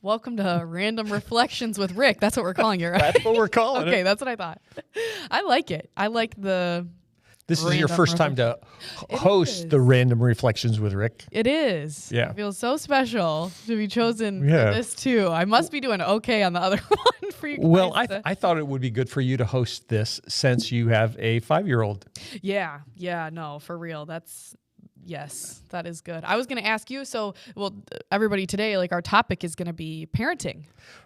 Welcome to Random Reflections with Rick. That's what we're calling it, right? That's what we're calling it. Okay, that's what I thought. I like it. I like the... This is your first time to host the Random Reflections with Rick. It is. Yeah. It feels so special to be chosen for this too. I must be doing okay on the other one for you guys. Well, I thought it would be good for you to host this since you have a 5-year-old. Yeah, no, for real. Yes, that is good. I was going to ask you, everybody today, like our topic is going to be parenting.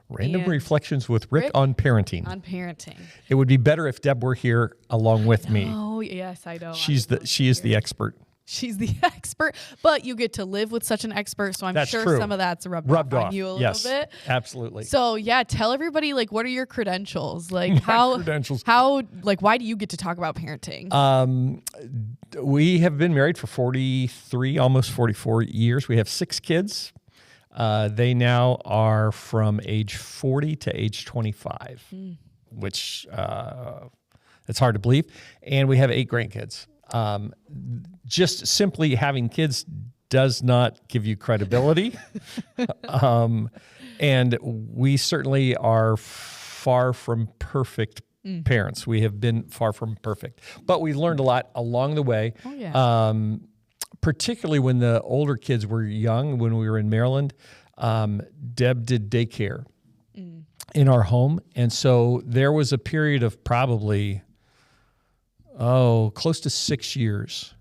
Random Reflections with Rick on parenting. On parenting. It would be better if Deb were here along with me. Oh, yes, I know. She is the expert. She's the expert, but you get to live with such an expert, so I'm sure some of that's rubbed off on you a little bit. Absolutely. So yeah, tell everybody what are your credentials? Like how why do you get to talk about parenting? We have been married for 43, almost 44 years. We have 6 kids. They now are from age 40 to age 25, which it's hard to believe. And we have 8 grandkids. Just simply having kids does not give you credibility. And we certainly are far from perfect parents. We have been far from perfect, but we learned a lot along the way. Oh, yeah. Particularly when the older kids were young, when we were in Maryland, Deb did daycare in our home. And so there was a period of probably close to 6 years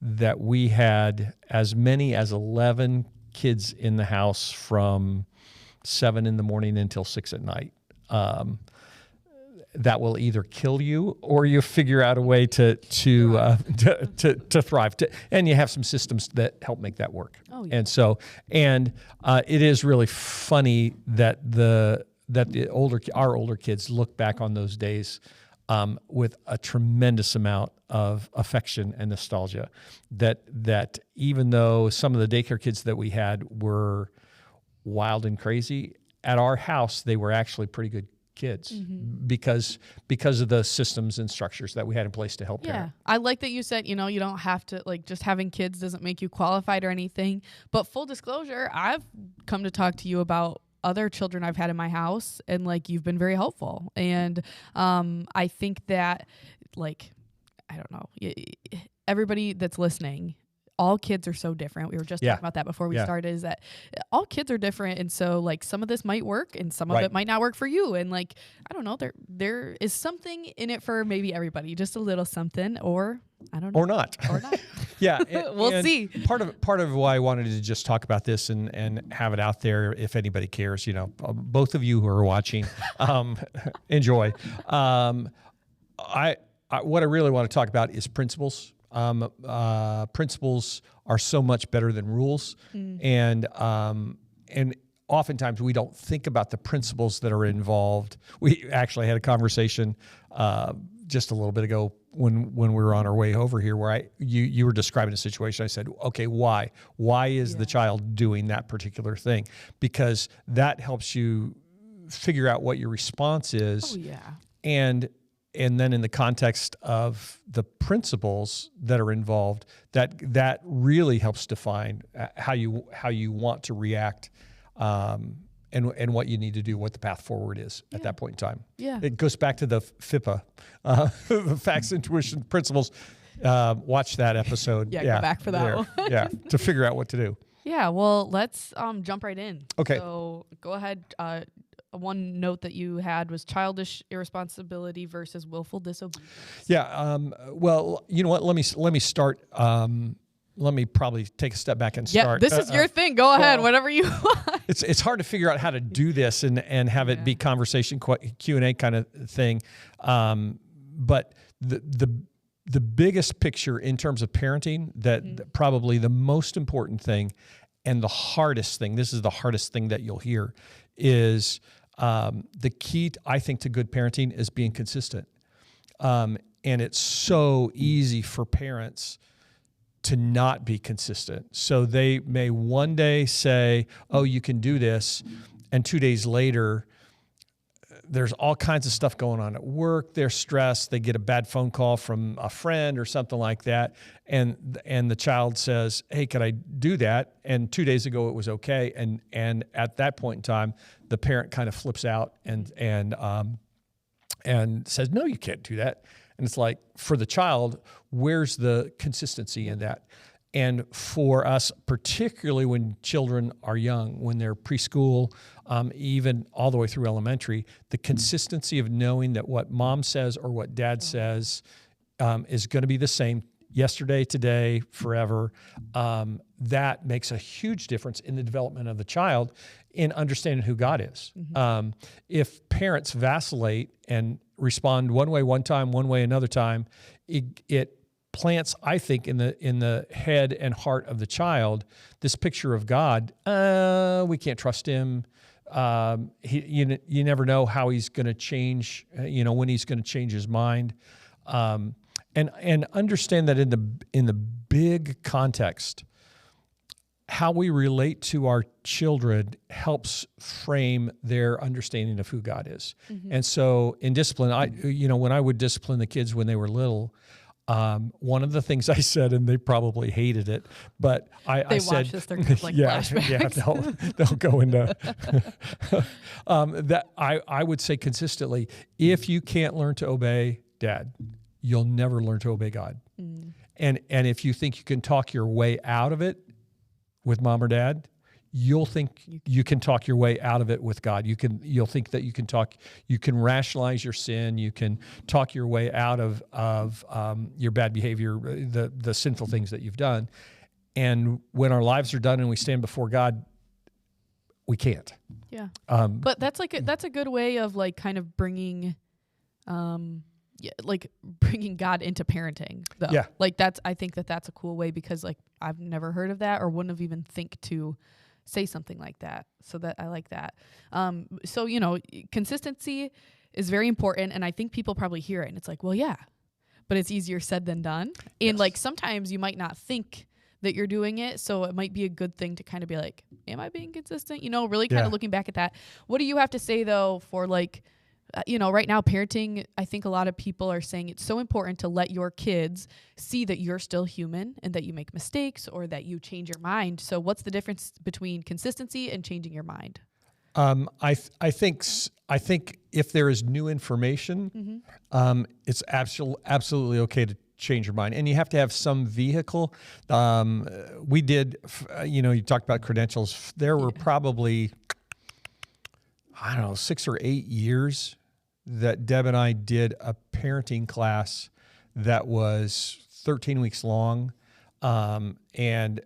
that we had as many as 11 kids in the house from 7 in the morning until 6 at night. That will either kill you or you figure out a way to thrive. And you have some systems that help make that work. Oh, yeah. And it is really funny that our older kids look back on those days with a tremendous amount of affection and nostalgia. That even though some of the daycare kids that we had were wild and crazy, at our house they were actually pretty good kids because of the systems and structures that we had in place to help parent. I like that you said, you don't have to, just having kids doesn't make you qualified or anything. But full disclosure, I've come to talk to you about other children I've had in my house, and you've been very helpful. And I think that I don't know, everybody that's listening, all kids are so different. We were just talking about that before we started, is that all kids are different. And so some of this might work and some of it might not work for you. And I don't know, there is something in it for maybe everybody, just a little something, or I don't know. Or not. Yeah. We'll see. Part of why I wanted to just talk about this and have it out there if anybody cares, both of you who are watching, enjoy. What I really want to talk about is principles. Principles are so much better than rules. And oftentimes we don't think about the principles that are involved. We actually had a conversation just a little bit ago when we were on our way over here where you were describing a situation. I said, okay, why? Why is the child doing that particular thing? Because that helps you figure out what your response is. Oh, yeah. And then in the context of the principles that are involved, that really helps define how you want to react, and what you need to do, what the path forward is at that point in time. Yeah. It goes back to the FIPA, the facts, intuition, principles. Watch that episode. Go back for that one. To figure out what to do. Yeah, well, let's jump right in. Okay. So go ahead. One note that you had was childish irresponsibility versus willful disobedience. Yeah. Well, you know what? Let me start. Let me probably take a step back and start. Yeah, this is your thing. Go ahead, whatever you want. It's hard to figure out how to do this and have it be conversation Q&A kind of thing. But the biggest picture in terms of parenting, that probably the most important thing and the hardest thing, this is the hardest thing that you'll hear, is the key, I think, to good parenting is being consistent. And it's so easy for parents to not be consistent. So they may one day say, oh, you can do this, and 2 days later, there's all kinds of stuff going on at work. They're stressed. They get a bad phone call from a friend or something like that. And the child says, hey, could I do that? And 2 days ago it was okay. And at that point in time, the parent kind of flips out and says, no, you can't do that. And it's like, for the child, where's the consistency in that? And for us, particularly when children are young, when they're preschool, even all the way through elementary, the consistency of knowing that what mom says or what dad says is going to be the same yesterday, today, forever, that makes a huge difference in the development of the child in understanding who God is. If parents vacillate and respond one way one time, one way another time, it plants, I think, in the head and heart of the child this picture of God. We can't trust him. You never know how he's going to change. When he's going to change his mind, and understand that in the big context, how we relate to our children helps frame their understanding of who God is. And so, in discipline, when I would discipline the kids when they were little. One of the things I said, and they probably hated it, but I said, this, they're like flashbacks. they'll go into that. I would say consistently, if you can't learn to obey Dad, you'll never learn to obey God. And if you think you can talk your way out of it with Mom or Dad, you'll think you can talk your way out of it with God. You'll think that you can rationalize your sin. You can talk your way out of your bad behavior, the sinful things that you've done. And when our lives are done and we stand before God, we can't. Yeah. But that's a good way of like kind of bringing, bringing God into parenting, though. Yeah. Like I think that's a cool way, because like I've never heard of that or wouldn't have even think to say something like that. So that I like that. So, consistency is very important. And I think people probably hear it and it's like, well, yeah, but it's easier said than done. And like, sometimes you might not think that you're doing it. So it might be a good thing to kind of be like, am I being consistent? Really kind of looking back at that. What do you have to say though, for like, right now parenting, I think a lot of people are saying it's so important to let your kids see that you're still human and that you make mistakes or that you change your mind. So what's the difference between consistency and changing your mind? I think if there is new information, it's absolutely okay to change your mind, and you have to have some vehicle. We did, you talked about credentials. There were probably, 6 or 8 years that Deb and I did a parenting class that was 13 weeks long. And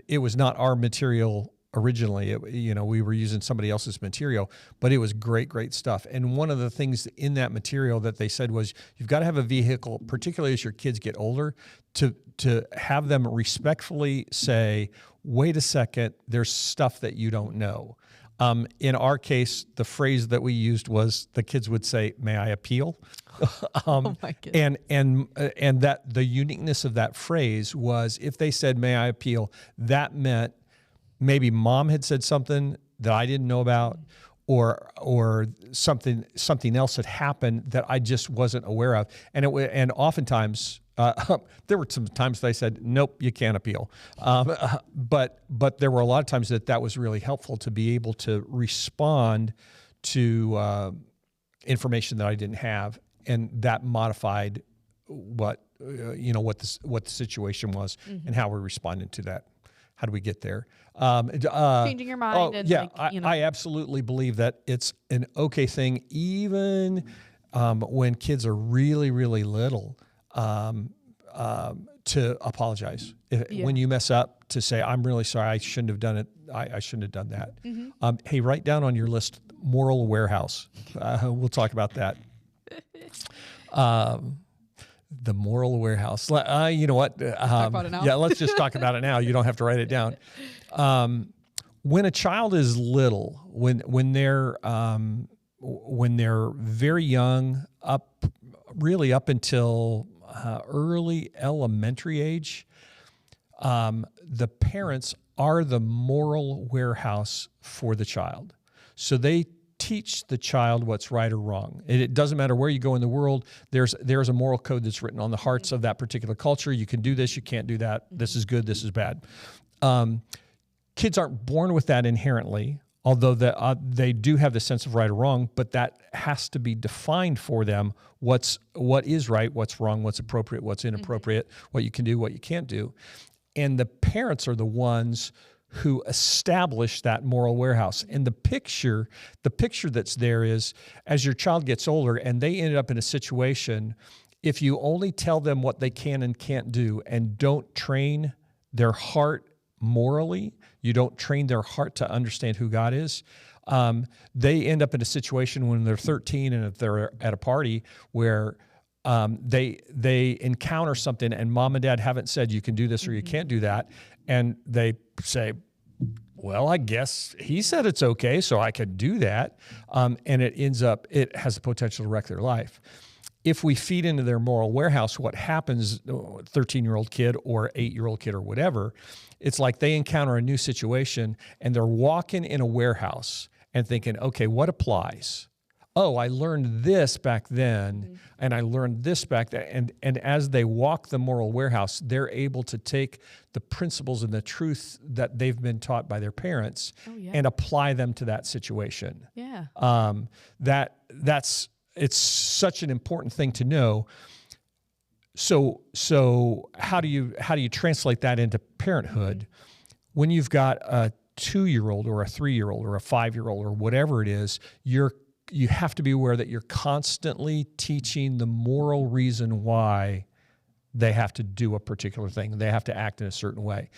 it was not our material originally. We were using somebody else's material, but it was great stuff. And one of the things in that material that they said was, you've got to have a vehicle, particularly as your kids get older, to have them respectfully say, wait a second, there's stuff that you don't know. In our case, the phrase that we used was, the kids would say, "May I appeal?" Oh my goodness. And that the uniqueness of that phrase was, if they said, "May I appeal," that meant maybe mom had said something that I didn't know about, or something else had happened that I just wasn't aware of. And oftentimes, there were some times that I said, nope, you can't appeal. But there were a lot of times that was really helpful to be able to respond to information that I didn't have, and that modified what the situation was and how we responded to that. How do we get there? Changing your mind. I absolutely believe that it's an okay thing, even when kids are really, really little, to apologize. When you mess up, to say, I'm really sorry, I shouldn't have done it. I shouldn't have done that. Hey, write down on your list, moral warehouse. We'll talk about that. The moral warehouse. You know what? Talk about it now? Yeah, let's just talk about it now. You don't have to write it down. When a child is little, when they're very young, up until early elementary age, the parents are the moral warehouse for the child. So they teach the child what's right or wrong. It doesn't matter where you go in the world. There's a moral code that's written on the hearts of that particular culture. You can do this, you can't do that. This is good, this is bad. Kids aren't born with that inherently, although they do have the sense of right or wrong, but that has to be defined for them. What is right, what's wrong, what's appropriate, what's inappropriate, what you can do, what you can't do. And the parents are the ones who establish that moral warehouse. And the picture that's there is, as your child gets older and they end up in a situation, if you only tell them what they can and can't do and don't train their heart morally, you don't train their heart to understand who God is, they end up in a situation when they're 13 and if they're at a party where they encounter something and mom and dad haven't said you can do this or you can't do that, and they say, well, I guess he said it's okay, so I could do that, and it has the potential to wreck their life. If we feed into their moral warehouse, what happens, 13-year-old kid or 8-year-old kid or whatever, it's like they encounter a new situation and they're walking in a warehouse and thinking, okay, what applies? Oh, I learned this back then, and I learned this back then. And as they walk the moral warehouse, they're able to take the principles and the truth that they've been taught by their parents and apply them to that situation. Yeah. It's such an important thing to know. So how do you translate that into parenthood? When you've got a 2-year-old or a 3-year-old or a 5-year-old or whatever it is, you have to be aware that you're constantly teaching the moral reason why they have to do a particular thing. They have to act in a certain way.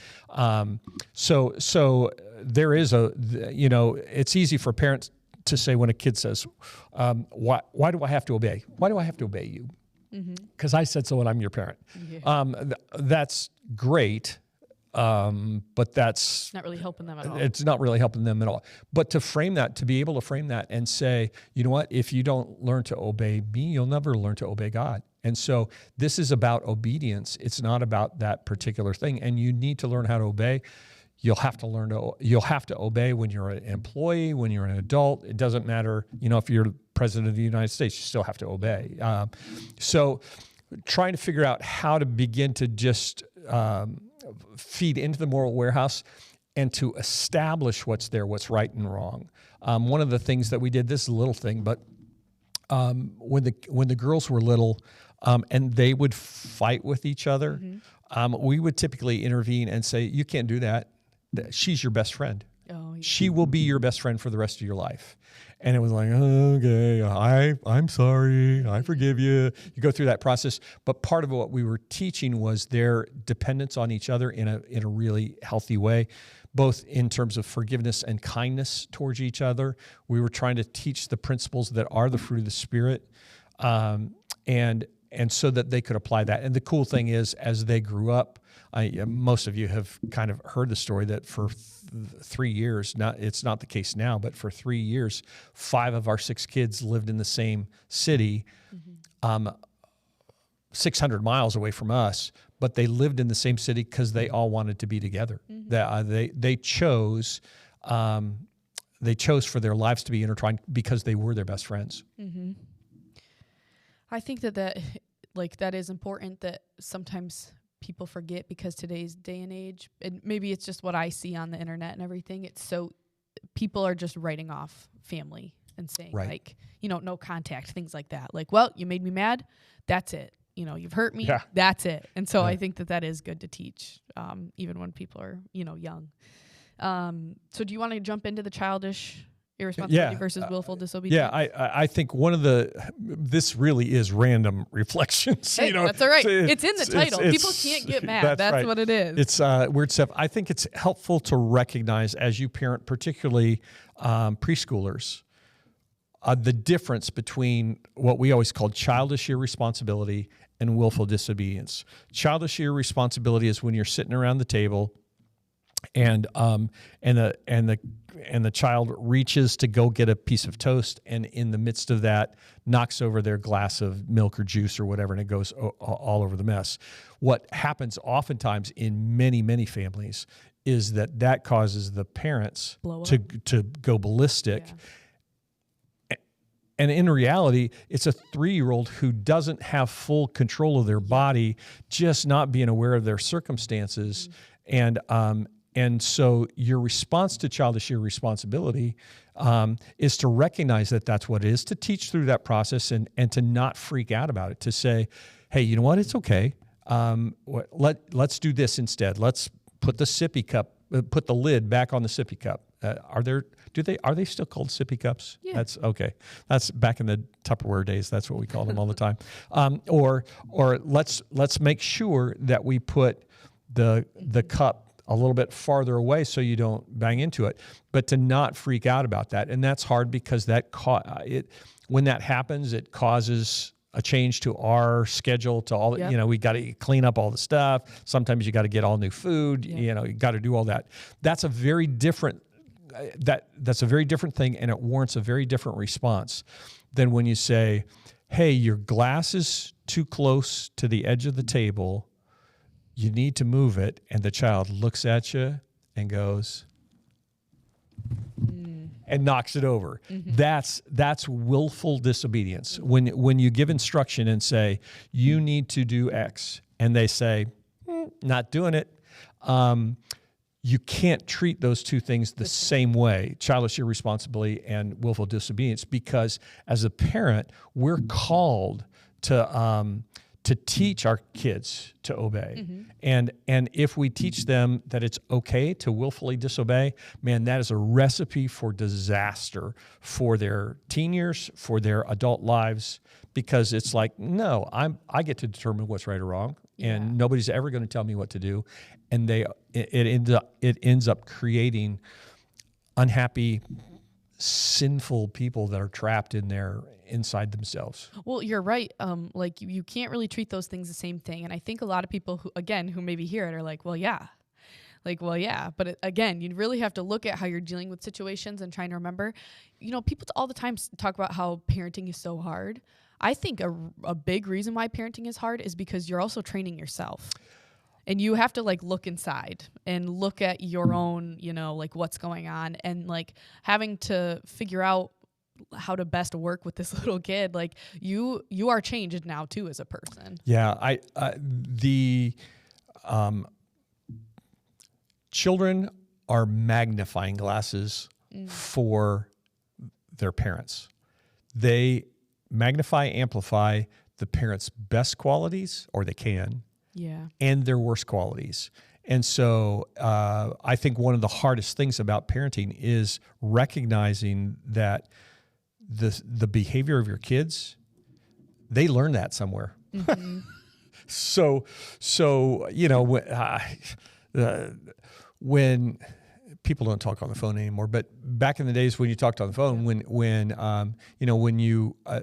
So there is it's easy for parents to say when a kid says, why do I have to obey? Why do I have to obey you? Because I said so and I'm your parent. Yeah. That's great. But that's not really helping them at all. It's not really helping them at all. But to be able to frame that and say, you know what, if you don't learn to obey me, you'll never learn to obey God. And so this is about obedience. It's not about that particular thing. And you need to learn how to obey. You'll have to obey when you're an employee, when you're an adult. It doesn't matter, if you're president of the United States, you still have to obey. So trying to figure out how to begin to just feed into the moral warehouse and to establish what's there, what's right and wrong. One of the things that we did, this is a little thing, but when the girls were little and they would fight with each other, we would typically intervene and say, you can't do that. She's your best friend. Oh, yeah. She will be your best friend for the rest of your life. And it was like, okay, I'm sorry, I forgive you. You go through that process. But part of what we were teaching was their dependence on each other in a really healthy way, both in terms of forgiveness and kindness towards each other. We were trying to teach the principles that are the fruit of the Spirit, and so that they could apply that. And the cool thing is, as they grew up, most of you have kind of heard the story that for 3 years, it's not the case now, but for 3 years, 5 of our 6 kids lived in the same city, 600 miles away from us, but they lived in the same city because they all wanted to be together. They chose for their lives to be intertwined because they were their best friends. I think that is important, that sometimes people forget, because today's day and age, and maybe it's just what I see on the internet and everything, it's so people are just writing off family and saying no contact, things like that. Like, well, you made me mad, that's it. You've hurt me, that's it. And so I think that is good to teach, even when people are, young. So do you want to jump into the childish irresponsibility versus willful disobedience? Yeah, I think this really is random reflections. Hey, that's all right. It's in the title. People can't get mad. That's right. What it is. It's weird stuff. I think it's helpful to recognize, as you parent, particularly preschoolers, the difference between what we always called childish irresponsibility and willful disobedience. Childish irresponsibility is when you're sitting around the table and the child reaches to go get a piece of toast, and in the midst of that knocks over their glass of milk or juice or whatever, and it goes all over the mess. What happens oftentimes in many, many families is that causes the parents to go ballistic. And in reality, it's a 3-year-old who doesn't have full control of their body, just not being aware of their circumstances. And so your response to childish irresponsibility is to recognize that that's what it is, to teach through that process and to not freak out about it, to say, hey, you know what? It's okay. Let's do this instead. Let's put the sippy cup, put the lid back on the sippy cup. Are they still called sippy cups? Yeah. That's okay. That's back in the Tupperware days. That's what we called them all the time. Or let's make sure that we put the cup a little bit farther away so you don't bang into it, but to not freak out about that. And that's hard because when that happens, it causes a change to our schedule, to all, we got to clean up all the stuff. Sometimes you got to get all new food, you got to do all that. That's a very different, that's a very different thing, and it warrants a very different response than when you say, hey, your glass is too close to the edge of the table, you need to move it, and the child looks at you and goes, and knocks it over. Mm-hmm. That's willful disobedience. When you give instruction and say, you need to do X, and they say, not doing it, you can't treat those two things the same way, childish irresponsibility and willful disobedience, because as a parent, we're called to teach our kids to obey. Mm-hmm. And if we teach them that it's okay to willfully disobey, man, that is a recipe for disaster for their teen years, for their adult lives, because it's like, no, I get to determine what's right or wrong, and nobody's ever going to tell me what to do. And it ends up creating unhappy, sinful people that are trapped inside themselves. Well, you're right. Like you can't really treat those things the same thing. And I think a lot of people who maybe hear it are like, well, yeah. But again, you really have to look at how you're dealing with situations and trying to remember, people all the time talk about how parenting is so hard. I think a big reason why parenting is hard is because you're also training yourself. And you have to look inside and look at your own, what's going on, and having to figure out how to best work with this little kid. You are changed now too as a person. Yeah. Children are magnifying glasses for their parents. They magnify, amplify the parents' best qualities, or they can. Yeah. And their worst qualities. And so I think one of the hardest things about parenting is recognizing that the behavior of your kids, they learn that somewhere. Mm-hmm. So when people don't talk on the phone anymore, but back in the days when you talked on the phone, when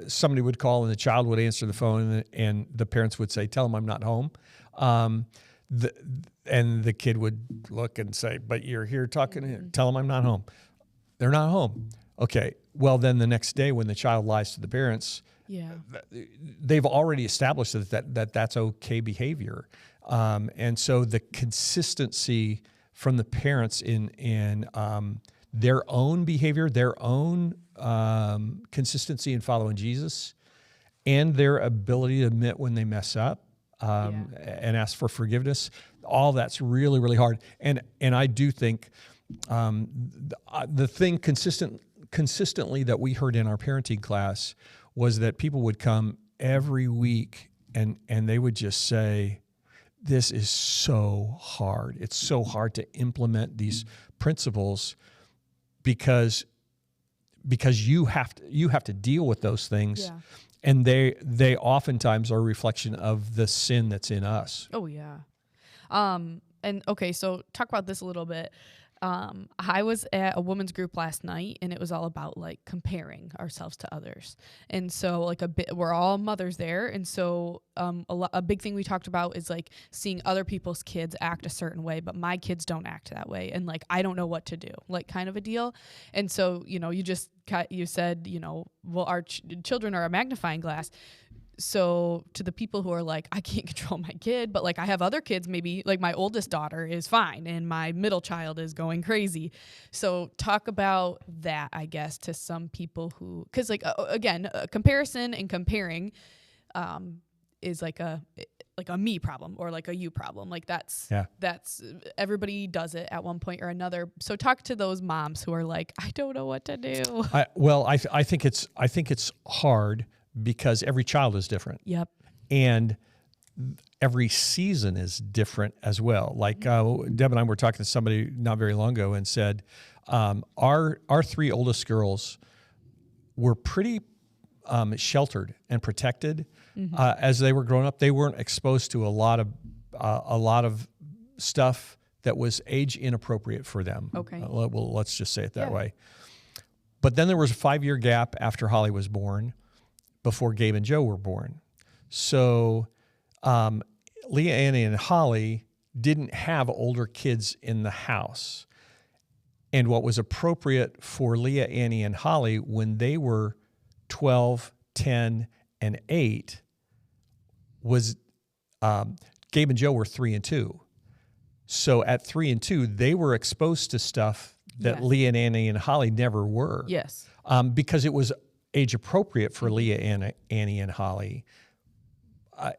somebody would call and the child would answer the phone and the parents would say, "Tell them I'm not home." And the kid would look and say, "But you're here talking, tell them I'm not home." They're not home. Okay. Well, then the next day when the child lies to the parents, they've already established that's okay behavior. And so the consistency from the parents in their own behavior, their own consistency in following Jesus, and their ability to admit when they mess up, and ask for forgiveness, all that's really, really hard. And I do think the thing consistently that we heard in our parenting class was that people would come every week and they would just say, this is so hard. It's so hard to implement these principles because you have to deal with those things. Yeah. And they oftentimes are a reflection of the sin that's in us. Oh, yeah. And okay, so talk about this a little bit. I was at a women's group last night, and it was all about comparing ourselves to others. And so we're all mothers there. And so a big thing we talked about is seeing other people's kids act a certain way, but my kids don't act that way. And I don't know what to do, kind of a deal. And so, you said, well, our children are a magnifying glass. So to the people who are like, I can't control my kid, but like I have other kids, maybe like my oldest daughter is fine and my middle child is going crazy. So talk about that, I guess, to some people who, because like, again, comparison and comparing is like a me problem or like a you problem. Like that's everybody does it at one point or another. So talk to those moms who are like, I don't know what to do. I think it's hard because every child is different. Yep. And every season is different as well. Like Deb and I were talking to somebody not very long ago and said, our three oldest girls were pretty sheltered and protected as they were growing up. They weren't exposed to a lot of stuff that was age inappropriate for them. Okay. Well, let's just say it that way. But then there was a 5-year gap after Holly was born, before Gabe and Joe were born. So Leah, Annie, and Holly didn't have older kids in the house. And what was appropriate for Leah, Annie, and Holly when they were 12, 10, and 8 was Gabe and Joe were 3 and 2. So at 3 and 2, they were exposed to stuff that Leah and Annie and Holly never were. Yes. Because it was age appropriate for Leah, Annie, and Holly.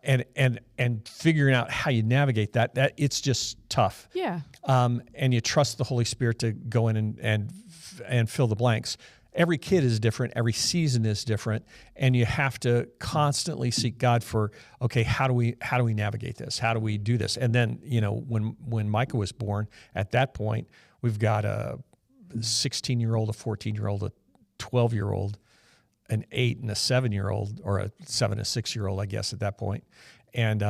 And figuring out how you navigate that it's just tough. Yeah. And you trust the Holy Spirit to go in and fill the blanks. Every kid is different. Every season is different, and you have to constantly seek God for, okay, how do we navigate this? How do we do this? And then, when Micah was born, at that point, we've got a 16-year-old, a 14-year-old, a 12-year-old, an 8 and a 7-year-old, or a 7 and a 6-year-old, I guess, at that point. And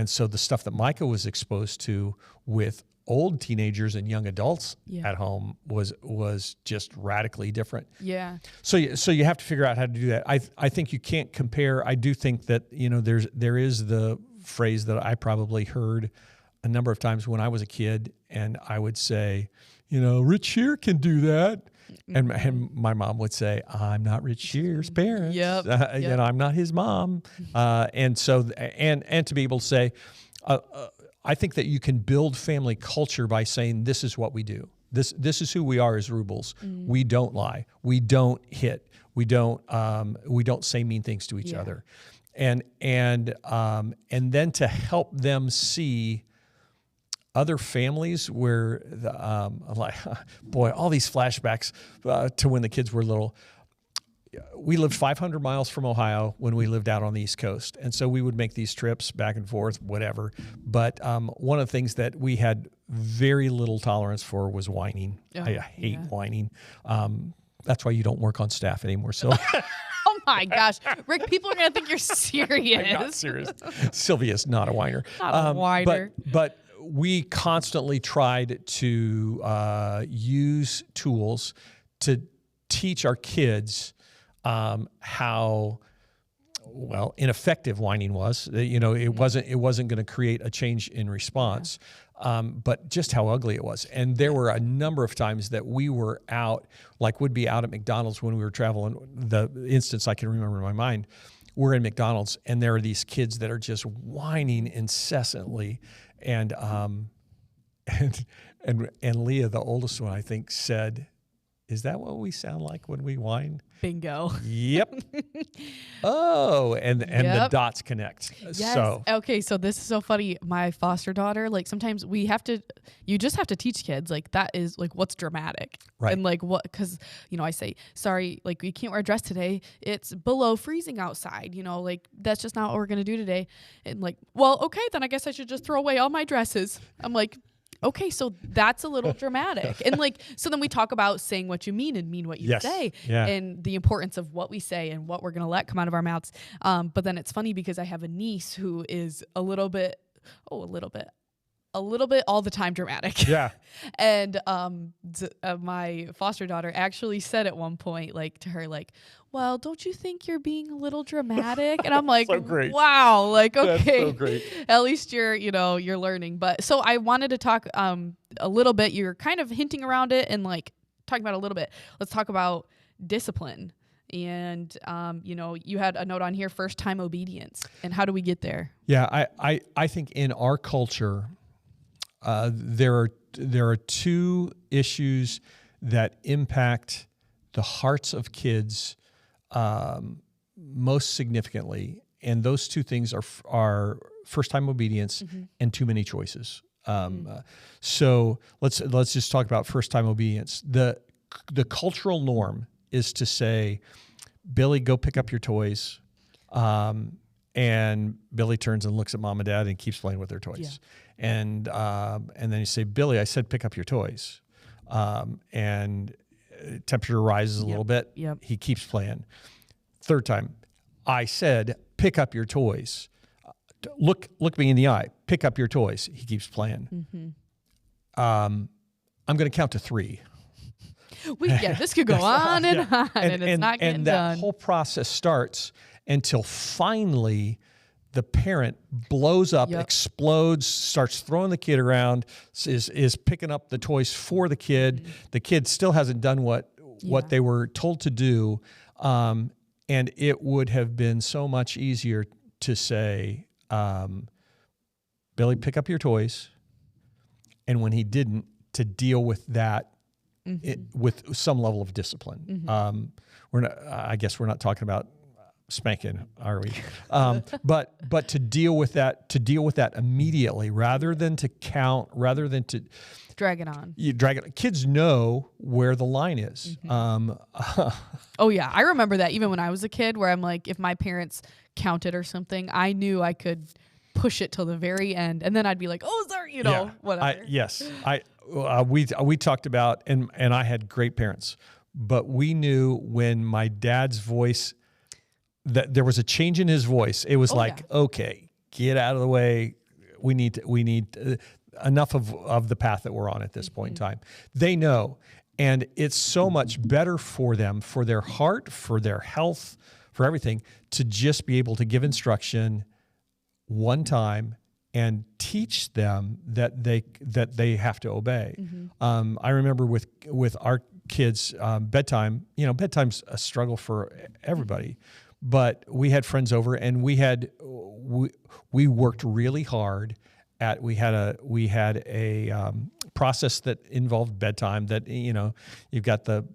so the stuff that Micah was exposed to with old teenagers and young adults at home was just radically different. Yeah. So you have to figure out how to do that. I think you can't compare. I do think that, there is the phrase that I probably heard a number of times when I was a kid, and I would say, Rich Shear can do that. And my mom would say, I'm not Rich Shear's parents. Yep. I'm not his mom. And so, and to be able to say, I think that you can build family culture by saying, this is what we do. This is who we are as Rubles. We don't lie. We don't hit. We don't say mean things to each other. And then to help them see other families where all these flashbacks to when the kids were little. We lived 500 miles from Ohio when we lived out on the East Coast. And so we would make these trips back and forth, whatever. But one of the things that we had very little tolerance for was whining. I hate whining. That's why you don't work on staff anymore. So. Oh my gosh, Rick, people are going to think you're serious. I'm not serious. Sylvia's not a whiner. Not a whiner. But we constantly tried to use tools to teach our kids how ineffective whining was. It wasn't going to create a change in response, but just how ugly it was. And there were a number of times that we were out, would be out at McDonald's when we were traveling. The instance I can remember in my mind, we're in McDonald's and there are these kids that are just whining incessantly, and Leah, the oldest one, I think, said, "Is that what we sound like when we whine?" Bingo. Yep. And the dots connect. Yes. So okay, so this is so funny. My foster daughter, sometimes you just have to teach kids, that is what's dramatic. Right. And what, because, I say, sorry, you can't wear a dress today. It's below freezing outside, that's just not what we're going to do today. And well, okay, then I guess I should just throw away all my dresses. I'm like, okay, so that's a little dramatic. And so then we talk about saying what you mean and mean what you say, and the importance of what we say and what we're going to let come out of our mouths. But then it's funny because I have a niece who is a little bit all the time dramatic. Yeah. And my foster daughter actually said at one point, to her, well, don't you think you're being a little dramatic? And I'm like, so great. Wow, okay. That's so great. At least you're learning. But so I wanted to talk a little bit. You're kind of hinting around it and talking about a little bit. Let's talk about discipline And, you had a note on here, first time obedience. And how do we get there? Yeah, I think in our culture, there are two issues that impact the hearts of kids most significantly, and those two things are first time obedience and too many choices. So let's just talk about first time obedience. The cultural norm is to say, Billy, go pick up your toys. And Billy turns and looks at mom and dad and keeps playing with their toys. Yeah. And then you say, Billy, I said, pick up your toys. And temperature rises a little bit. Yep. He keeps playing. Third time, I said, pick up your toys. Look me in the eye. Pick up your toys. He keeps playing. I'm going to count to 3. This could go on and on, and it's not getting done. And that whole process starts until finally the parent blows up, explodes, starts throwing the kid around, is picking up the toys for the kid. The kid still hasn't done what they were told to do. And it would have been so much easier to say, Billy, pick up your toys. And when he didn't, to deal with that with some level of discipline. I guess we're not talking about spanking, are we? But to deal with that immediately, rather than to count, rather than to drag it on. Kids know where the line is. Oh yeah, I remember that even when I was a kid, where I'm like, if my parents counted or something, I knew I could push it till the very end, and then I'd be like, oh, sorry, whatever. We talked about, and I had great parents, but we knew when my dad's voice, that there was a change in his voice. It was okay, get out of the way. We need enough of the path that we're on at this point in time. They know, and it's so much better for them, for their heart, for their health, for everything, to just be able to give instruction one time and teach them that they have to obey. I remember with our kids, bedtime. Bedtime's a struggle for everybody, but we had friends over, and we worked really hard at. We had a process that involved bedtime. That you've got the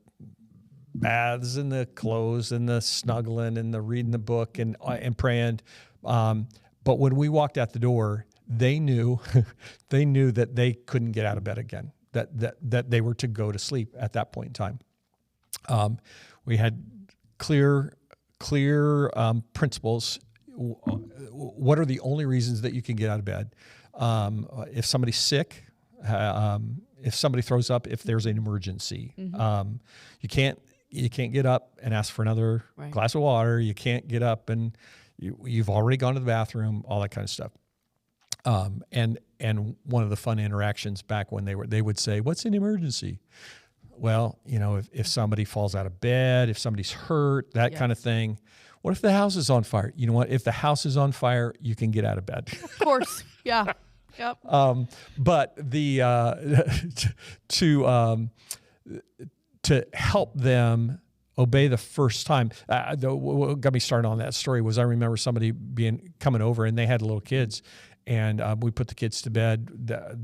baths and the clothes and the snuggling and the reading the book and praying. But when we walked out the door, they knew that they couldn't get out of bed again, that they were to go to sleep at that point in time. We had clear principles. What are the only reasons that you can get out of bed? If somebody's sick, if somebody throws up, if there's an emergency, you can't get up and ask for another glass of water. You can't get up and you've already gone to the bathroom, all that kind of stuff. And one of the fun interactions back when they would say, what's an emergency? Well, if somebody falls out of bed, if somebody's hurt, that kind of thing. What if the house is on fire? You know what? If the house is on fire, you can get out of bed. Of course. Yeah. Yep. But to help them obey the first time. What got me started on that story was I remember somebody coming over, and they had little kids, and we put the kids to bed.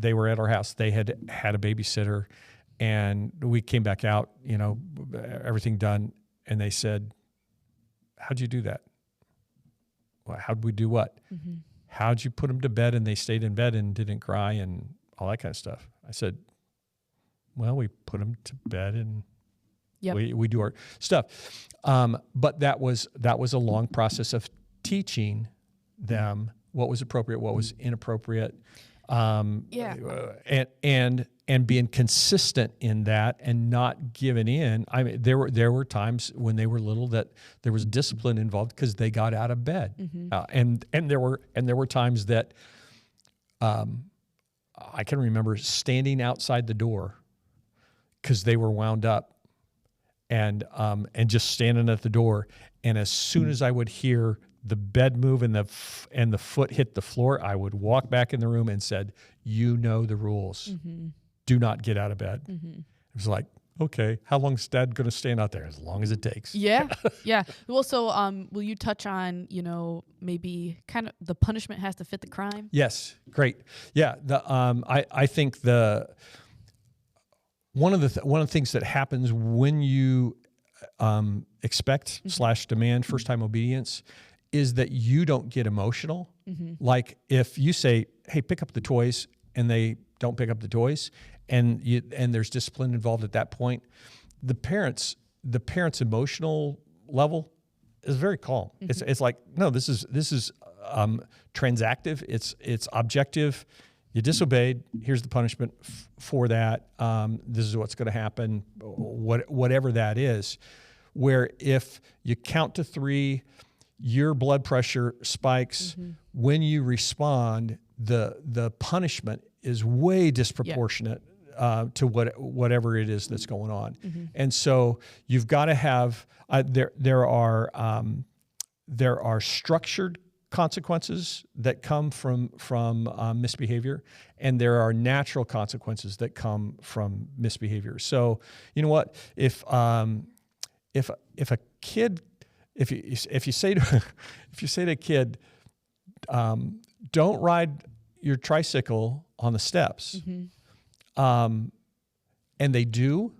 They were at our house. They had a babysitter, and we came back out, everything done, and they said, how'd you do that? Well, how'd we do what? How'd you put them to bed and they stayed in bed and didn't cry and all that kind of stuff? I said, well, we put them to bed and we do our stuff. But that was a long process of teaching them what was appropriate, what was inappropriate, and being consistent in that and not giving in. I mean, there were times when they were little that there was discipline involved because they got out of bed, and there were times that I can remember standing outside the door because they were wound up, and just standing at the door. And as soon as I would hear the bed move and the foot hit the floor, I would walk back in the room and said, "You know the rules. Do not get out of bed." It was like, Okay, how long is Dad going to stand out there? As long as it takes. Yeah, yeah. Well, so will you touch on, maybe kind of the punishment has to fit the crime? Yes, great. Yeah, I think one of the things that happens when you expect / demand first time obedience is that you don't get emotional. Like if you say, "Hey, pick up the toys," and they don't pick up the toys, and there's discipline involved at that point, the parents' emotional level is very calm. It's like, no, this is transactive. It's objective. You disobeyed. Here's the punishment for that. This is what's going to happen. Whatever that is. Where if you count to 3, your blood pressure spikes. When you respond, the punishment is way disproportionate to whatever it is that's going on. And so you've got to have there are structured consequences that come from misbehavior, and there are natural consequences that come from misbehavior. So you know what, if a kid, if you say to a kid, don't ride your tricycle on the steps, and they do,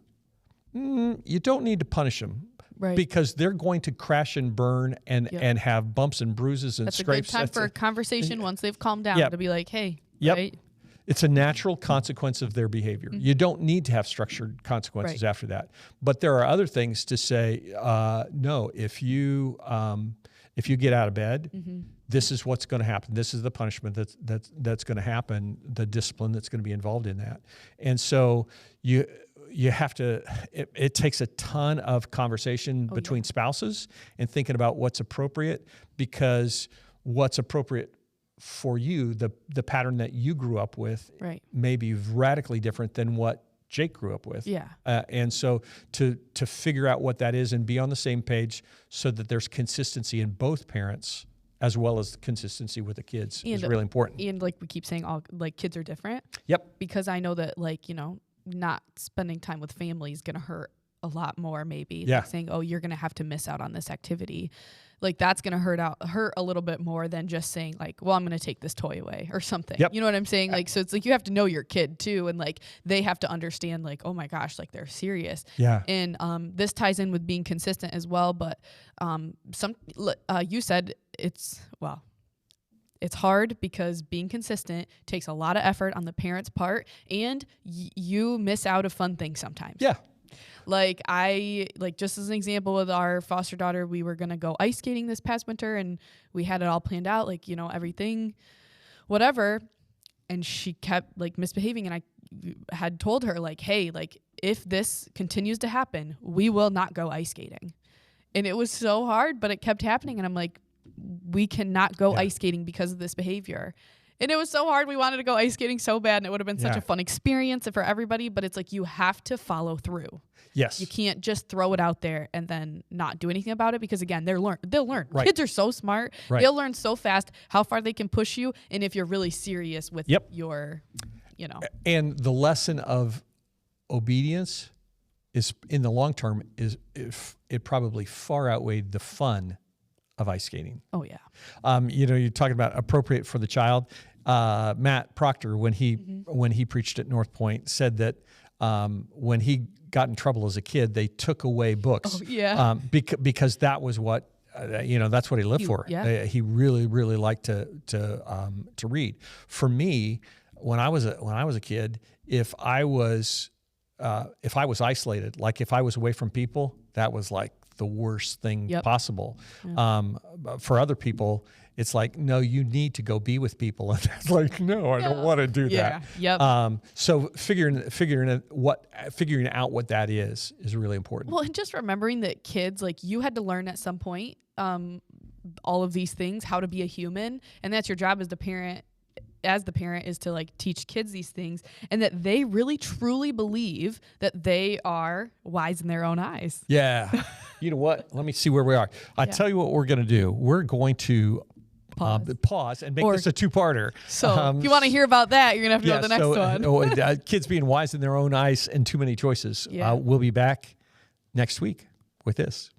you don't need to punish them. Right. Because they're going to crash and burn and have bumps and bruises and scrapes. That's a good time for a conversation once they've calmed down to be like, hey. Right? It's a natural consequence of their behavior. You don't need to have structured consequences after that. But there are other things to say, no, if you get out of bed, this is what's going to happen. This is the punishment that's going to happen, the discipline that's going to be involved in that. And so you have to, it takes a ton of conversation between spouses and thinking about what's appropriate, because what's appropriate for you, the pattern that you grew up with may be radically different than what Jake grew up with. Yeah. And so to figure out what that is and be on the same page so that there's consistency in both parents as well as consistency with the kids is really important. And like we keep saying, all kids are different. Yep. Because I know that not spending time with family is going to hurt a lot more, maybe. Yeah. Like saying, oh, you're going to have to miss out on this activity. Like that's going to hurt a little bit more than just saying like, well, I'm going to take this toy away or something. Yep. You know what I'm saying? Like, so it's like you have to know your kid too. And like they have to understand like, oh my gosh, like they're serious. Yeah. And this ties in with being consistent as well. But you said it's hard because being consistent takes a lot of effort on the parent's part, and you miss out of fun things sometimes. Yeah. Like just as an example with our foster daughter, we were going to go ice skating this past winter and we had it all planned out, like, everything, whatever. And she kept like misbehaving. And I had told her like, hey, like if this continues to happen, we will not go ice skating. And it was so hard, but it kept happening. And I'm like, we cannot go ice skating because of this behavior. And it was so hard. We wanted to go ice skating so bad, and it would have been such a fun experience for everybody. But it's like you have to follow through. Yes. You can't just throw it out there and then not do anything about it, because, again, they'll learn. Right. Kids are so smart. Right. They'll learn so fast how far they can push you, and if you're really serious with your, And the lesson of obedience is, in the long term, is if it probably far outweighed the fun of ice skating. Oh yeah. You're talking about appropriate for the child. Matt Proctor, when he preached at Northpointe, said that when he got in trouble as a kid, they took away books. Oh, yeah. Because that was what that's what he lived for. Yeah. He really, really liked to read. For me, when I was a kid, if I was isolated, like if I was away from people, that was like the worst thing possible. Yeah. For other people, it's like, no, you need to go be with people. And it's like, no, I don't want to do that. Yep. So figuring out what that is really important. Well, and just remembering that kids, like you had to learn at some point, all of these things, how to be a human. And that's your job as the parent is to like teach kids these things, and that they really truly believe that they are wise in their own eyes. Yeah. You know what? Let me see where we are. I tell you what we're going to do. We're going to Pause. And make this a two-parter. So if you want to hear about that, you're going to have to go to the next one. Kids being wise in their own eyes and too many choices. We'll be back next week with this.